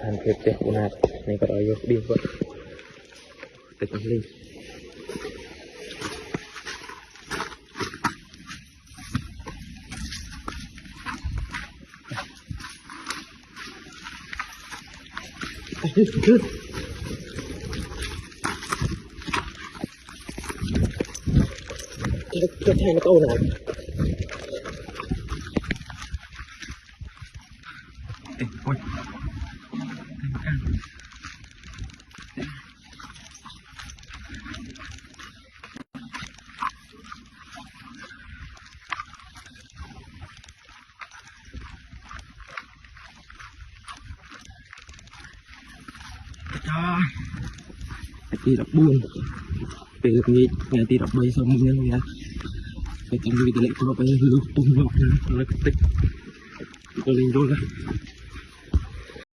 thành thiệp đẹp của nạt này có đòi vô điên vậy tịch ly cái thằng nó câu này ôi tí đập buồn về được nhị ngày tí đập bay xong mình nhân ra cái tâm lý tỷ lệ của nó bay lưu tung ngọc nó tích tôi lên rồi